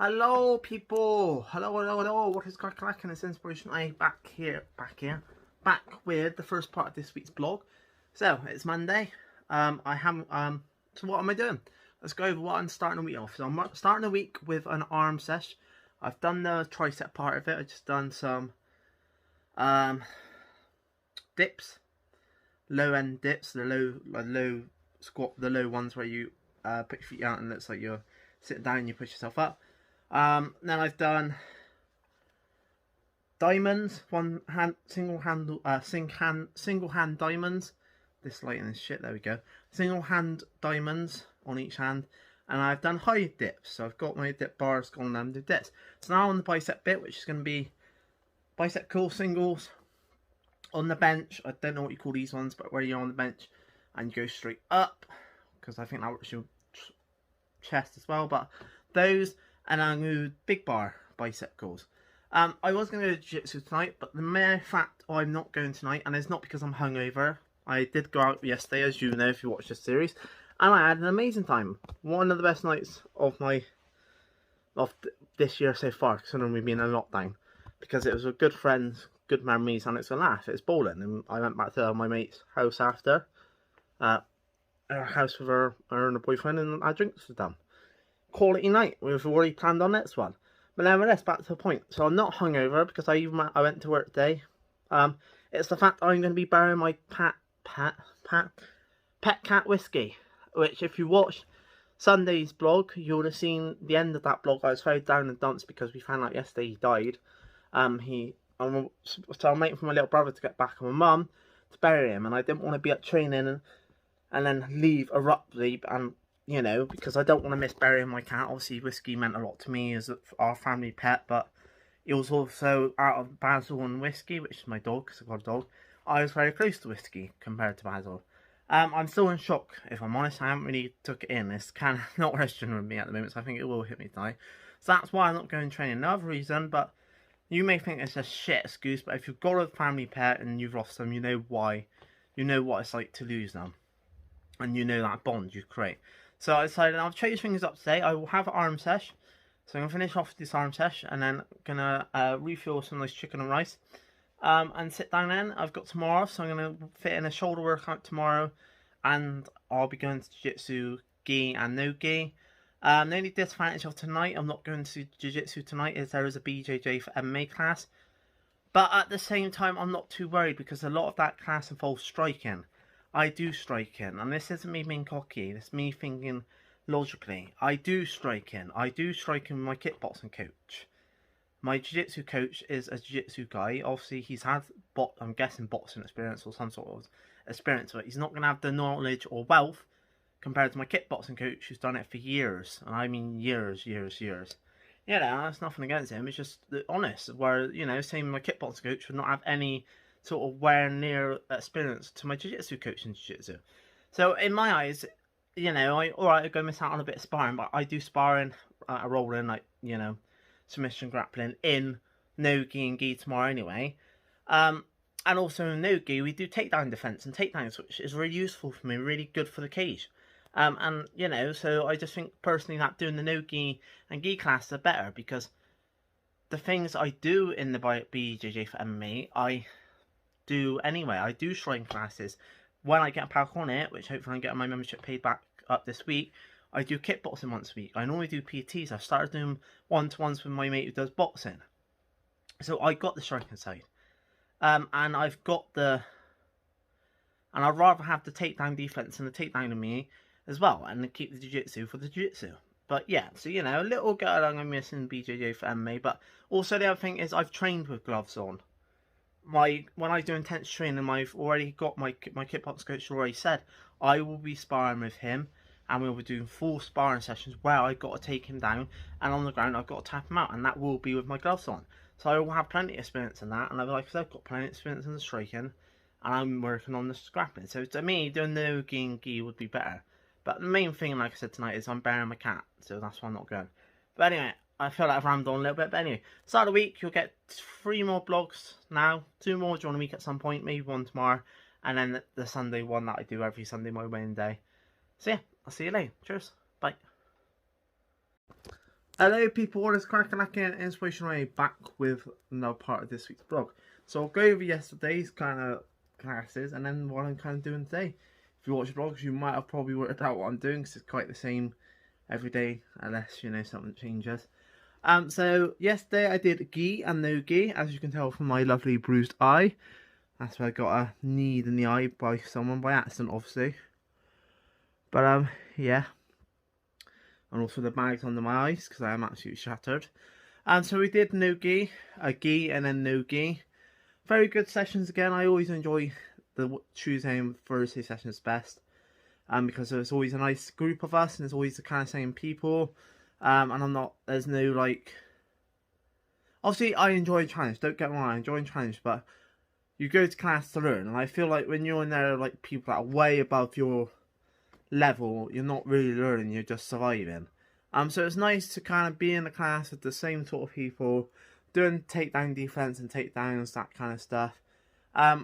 Hello people, hello, what is cracking? It's Inspiration I back with the first part of this week's blog. So, it's Monday, so what am I doing? Let's go over what I'm starting the week off. So I'm starting the week with an arm sesh. I've done the tricep part of it, I've just done some dips, low end dips, the low squat, the low ones where you put your feet out and it looks like you're sitting down and you push yourself up. Then I've done diamonds, single hand diamonds. This lighting is shit. There we go. Single hand diamonds on each hand, and I've done high dips. So I've got my dip bars gone down to dips. So now on the bicep bit, which is going to be bicep curl singles on the bench. I don't know what you call these ones, but where you're on the bench and you go straight up, because I think that works your chest as well. But those. And I'm going to do big bar bicep curls. I was going to go to jiu-jitsu tonight, but the mere fact I'm not going tonight, and it's not because I'm hungover. I did go out yesterday, as you know if you watch this series, and I had an amazing time. One of the best nights of this year so far, considering we've been in lockdown, because it was with good friends, good memories, and it's a laugh. It's bowling, and I went back to my mate's house after, her house with her and her boyfriend, and our drinks were done. Quality night. We've already planned on next one, but nevertheless, back to the point. So I'm not hungover because I went to work today. It's the fact I'm going to be borrowing my pet cat whiskey, which if you watched Sunday's blog, you would have seen the end of that blog. I was very down in the dumps because we found out yesterday he died. So I'm waiting for my little brother to get back and my mum to bury him, and I didn't want to be at training and then leave abruptly and. You know, because I don't want to miss burying my cat. Obviously, whiskey meant a lot to me as our family pet, but it was also out of Basil and whiskey, which is my dog, because I've got a dog. I was very close to whiskey compared to Basil. I'm still in shock, if I'm honest. I haven't really took it in. It's kind of not registering with me at the moment, so I think it will hit me tonight. So that's why I'm not going training. Another reason, but you may think it's a shit excuse, but if you've got a family pet and you've lost them, you know why. You know what it's like to lose them. And you know that bond you create. So I decided I'll change things up today. I will have an arm sesh. So I'm going to finish off this arm sesh and then going to refuel some nice chicken and rice. And sit down then. I've got tomorrow, so I'm going to fit in a shoulder workout tomorrow. And I'll be going to jiu-jitsu, gi and no gi. The only disadvantage of tonight, I'm not going to jiu-jitsu tonight, is there is a BJJ for MMA class. But at the same time, I'm not too worried because a lot of that class involves striking. I do strike in, and this isn't me being cocky, it's me thinking logically. I do strike in with my kickboxing coach. My jiu-jitsu coach is a jiu-jitsu guy. Obviously, he's had, I'm guessing, boxing experience or some sort of experience, but he's not going to have the knowledge or wealth compared to my kickboxing coach who's done it for years. And I mean years. You know, that's nothing against him, it's just honest, where, you know, same my kickboxing coach would not have any sort of where near experience to my jiu-jitsu coach in jiu-jitsu. So in my eyes, you know, I go miss out on a bit of sparring, but I do sparring, rolling, like, you know, submission grappling in no gi and gi tomorrow anyway. And also in no gi we do takedown defense and takedowns, which is really useful for me, really good for the cage. And you know, so I just think personally that doing the no gi and gi classes are better because the things I do in the BJJ for MMA, I do anyway. I do shrine classes when I get back on it, which hopefully I'm getting my membership paid back up this week. I do kickboxing once a week. I normally do PTs. I've started doing one-to-ones with my mate who does boxing. So I got the striking side, and I've got and I'd rather have the takedown defense and the takedown of me as well, and keep the jiu-jitsu for the jiu-jitsu. But yeah, so you know, a little girl I'm missing BJJ for MMA, but also the other thing is I've trained with gloves on. When I do intense training, I've already got my kickbox coach already said I will be sparring with him, and we'll be doing full sparring sessions where I've got to take him down, and on the ground I've got to tap him out, and that will be with my gloves on. So I will have plenty of experience in that, and I've got plenty of experience in the striking, and I'm working on the scrapping. So to me, doing the no gi and gi would be better. But the main thing, like I said tonight, is I'm burying my cat, so that's why I'm not going. But anyway, I feel like I've rammed on a little bit, but anyway, start of the week, you'll get 3 more blogs now, 2 more during the week at some point, maybe 1 tomorrow, and then the Sunday one that I do every Sunday, my wedding day. So yeah, I'll see you later. Cheers. Bye. Hello people, what is cracking? Inspiration Way back with another part of this week's vlog. So I'll go over yesterday's kind of classes and then what I'm kind of doing today. If you watch vlogs, you might have probably worked out what I'm doing because it's quite the same every day unless, you know, something changes. So yesterday I did gi and no gi, as you can tell from my lovely bruised eye. That's where I got a knee in the eye by someone by accident, obviously. But yeah. And also the bags under my eyes because I am absolutely shattered. And so we did no gi, a gi, and then no gi. Very good sessions again. I always enjoy the Tuesday and Thursday sessions best, because there's always a nice group of us and there's always the kind of same people. And there's no like. Obviously, I enjoy challenge. Don't get me wrong, I enjoy challenge, but you go to class to learn, and I feel like when you're in there, like people that are way above your level, you're not really learning, you're just surviving. So it's nice to kind of be in the class with the same sort of people, doing takedown defense and takedowns, that kind of stuff. I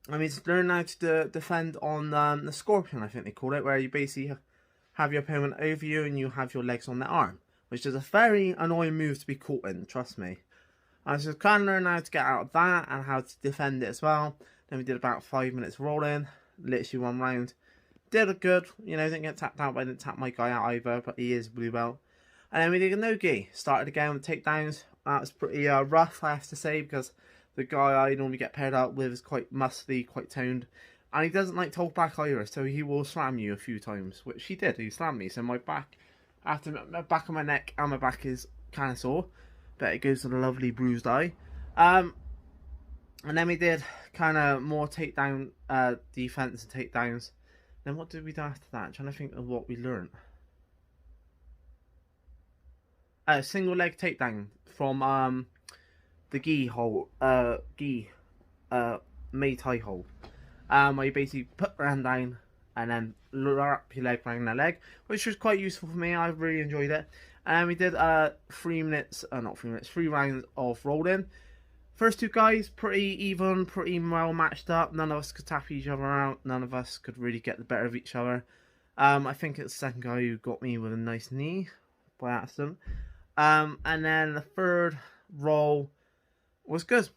mean, it's learn how to defend on the scorpion, I think they call it, where you basically have your opponent over you and you have your legs on their arm, which is a very annoying move to be caught in, trust me. So kind of learn how to get out of that and how to defend it as well. Then we did about 5 minutes rolling, literally one round. Did a good, you know, didn't get tapped out, but I didn't tap my guy out either, but he is blue belt. And then we did a no-gi. Started again with takedowns. That was pretty rough, I have to say, because the guy I normally get paired up with is quite muscly, quite toned. And he doesn't like to hold back either, so he will slam you a few times, which he did. He slammed me, so my back, after my back of my neck and my back is kind of sore, but it goes to the lovely bruised eye. And then we did kind of more takedown defense and takedowns. Then what did we do after that? I'm trying to think of what we learned. A single leg takedown from the gi hold, Muay Thai hold. Where you basically put your hand down and then wrap your leg around their leg, which was quite useful for me. I really enjoyed it. And we did 3 rounds of rolling. First two guys, pretty even, pretty well matched up. None of us could tap each other out. None of us could really get the better of each other. I think it's the second guy who got me with a nice knee by accident. And then the third roll was good.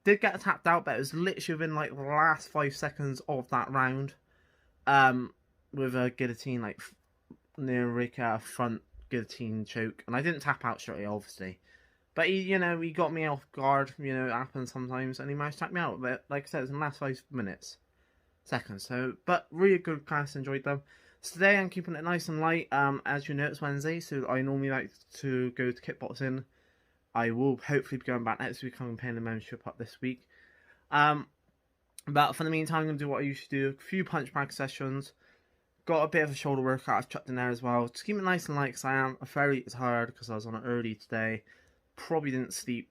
Did get tapped out, but it was literally within like the last 5 seconds of that round. With a guillotine, like near Rika front guillotine choke. And I didn't tap out straight away, obviously. But he got me off guard, it happens sometimes, and he managed to tap me out. But like I said, it was in the last 5 seconds. So, but really good class, enjoyed them. So today I'm keeping it nice and light. As you know, it's Wednesday, so I normally like to go to kickboxing. I will hopefully be going back next week. I'm paying the membership up this week. But for the meantime, I'm going to do what I usually do. A few punch bag sessions. Got a bit of a shoulder workout I've chucked in there as well. Just keep it nice and light because I am very tired because I was on it early today. Probably didn't sleep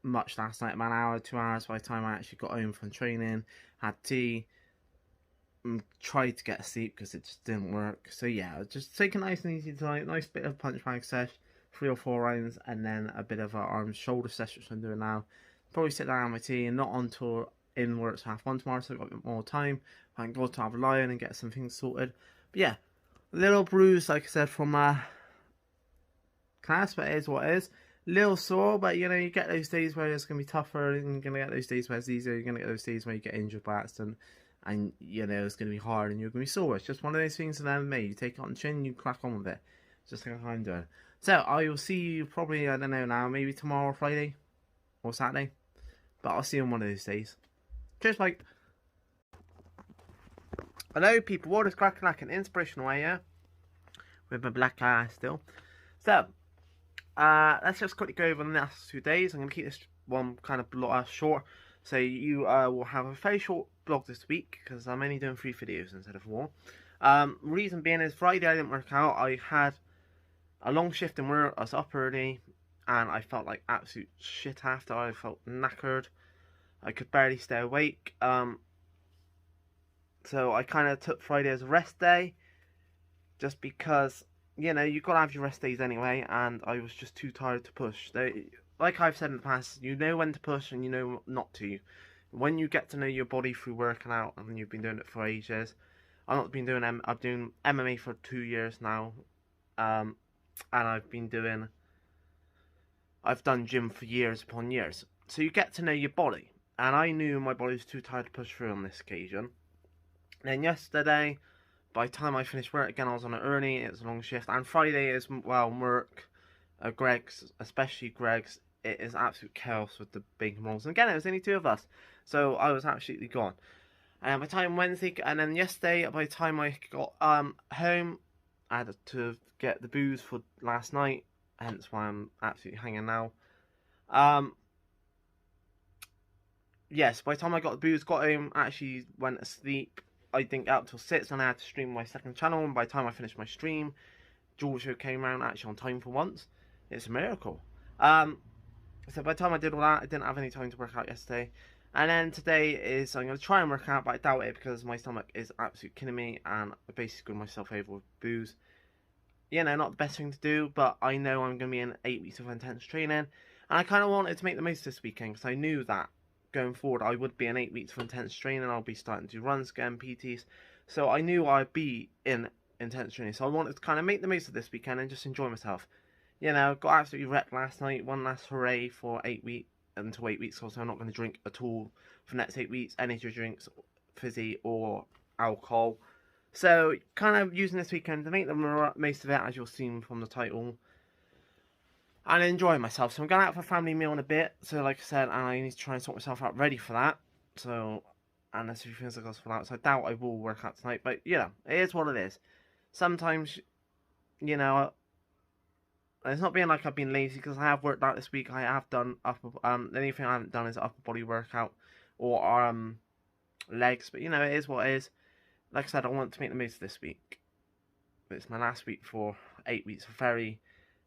much last night, about an hour, 2 hours by the time I actually got home from training. Had tea, tried to get to sleep because it just didn't work. So yeah, just take it nice and easy tonight. Nice bit of punch bag sesh, 3 or 4 rounds, and then a bit of an arm shoulder sesh, which I'm doing now. Probably sit down on my tea and not on tour in work to 1:30 tomorrow, so I've got a bit more time. Thank God to have a lion and get some things sorted. But yeah, a little bruise, like I said, from class, but it is what it is. Little sore, but you get those days where it's going to be tougher, and you're going to get those days where it's easier, you're going to get those days where you get injured by accident, and it's going to be hard and you're going to be sore. It's just one of those things in MMA. You take it on the chin, you crack on with it. Just like I'm doing. So I will see you probably, I don't know now, maybe tomorrow or Friday or Saturday, but I'll see you on one of those days. Cheers, bye. Hello people, what is cracking like an inspirational way here with my black eye still. So let's just quickly go over the next 2 days. I'm going to keep this one kind of short, so you will have a very short blog this week because I'm only doing 3 videos instead of 4. Reason being is Friday I didn't work out. I had a long shift in work. I was up early and I felt like absolute shit after. I felt knackered. I could barely stay awake. So I kind of took Friday as a rest day, just because you got to have your rest days anyway, and I was just too tired to push. Like I've said in the past, you know when to push and you know not to. When you get to know your body through working out, and you've been doing it for ages. I'm doing MMA for 2 years now. and I've done gym for years upon years. So you get to know your body. And I knew my body was too tired to push through on this occasion. Then yesterday, by the time I finished work again, I was on it early. It was a long shift. And Friday is, well, work. Greg's, especially Greg's, it is absolute chaos with the bacon rolls. And again, it was only 2 of us. So I was absolutely gone. And by the time Wednesday, and then yesterday, by the time I got home, I had to get the booze for last night. Hence why I'm absolutely hanging now. Yes, by the time I got the booze, got home, actually went to sleep. I didn't get up till 6, and I had to stream my second channel. And by the time I finished my stream, Dojo came around actually on time for once. It's a miracle. So by the time I did all that, I didn't have any time to work out yesterday. And then today is, I'm going to try and work out, but I doubt it because my stomach is absolutely killing me, and I basically screwed myself over with booze. You know, not the best thing to do, but I know I'm going to be in 8 weeks of intense training. And I kind of wanted to make the most of this weekend because I knew that going forward I would be in 8 weeks of intense training. I'll be starting to do runs again, PTs. So I knew I'd be in intense training. So I wanted to kind of make the most of this weekend and just enjoy myself. You know, got absolutely wrecked last night. One last hooray for 8 weeks. Until 8 weeks, also I'm not going to drink at all for the next 8 weeks. Energy drinks, fizzy, or alcohol. So, kind of using this weekend to make the most of it, as you'll see from the title. And enjoy myself. So I'm going out for a family meal in a bit. So like I said, and I need to try and sort myself out ready for that. So, and there's a few things I got to sort out. So I doubt I will work out tonight. But, you know, it is what it is. Sometimes, you know, it's not being like I've been lazy, because I have worked out this week. I have done upper, the only thing I haven't done is upper body workout or legs. But you know, it is what it is. Like I said, I want to make the most of this week. It's my last week for 8 weeks of going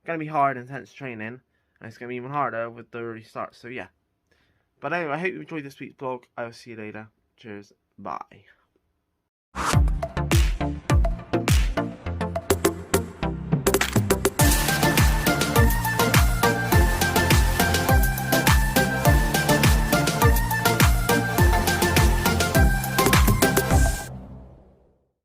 to be hard, intense training, and it's going to be even harder with the early start. So yeah. But anyway, I hope you enjoyed this week's vlog. I will see you later. Cheers. Bye.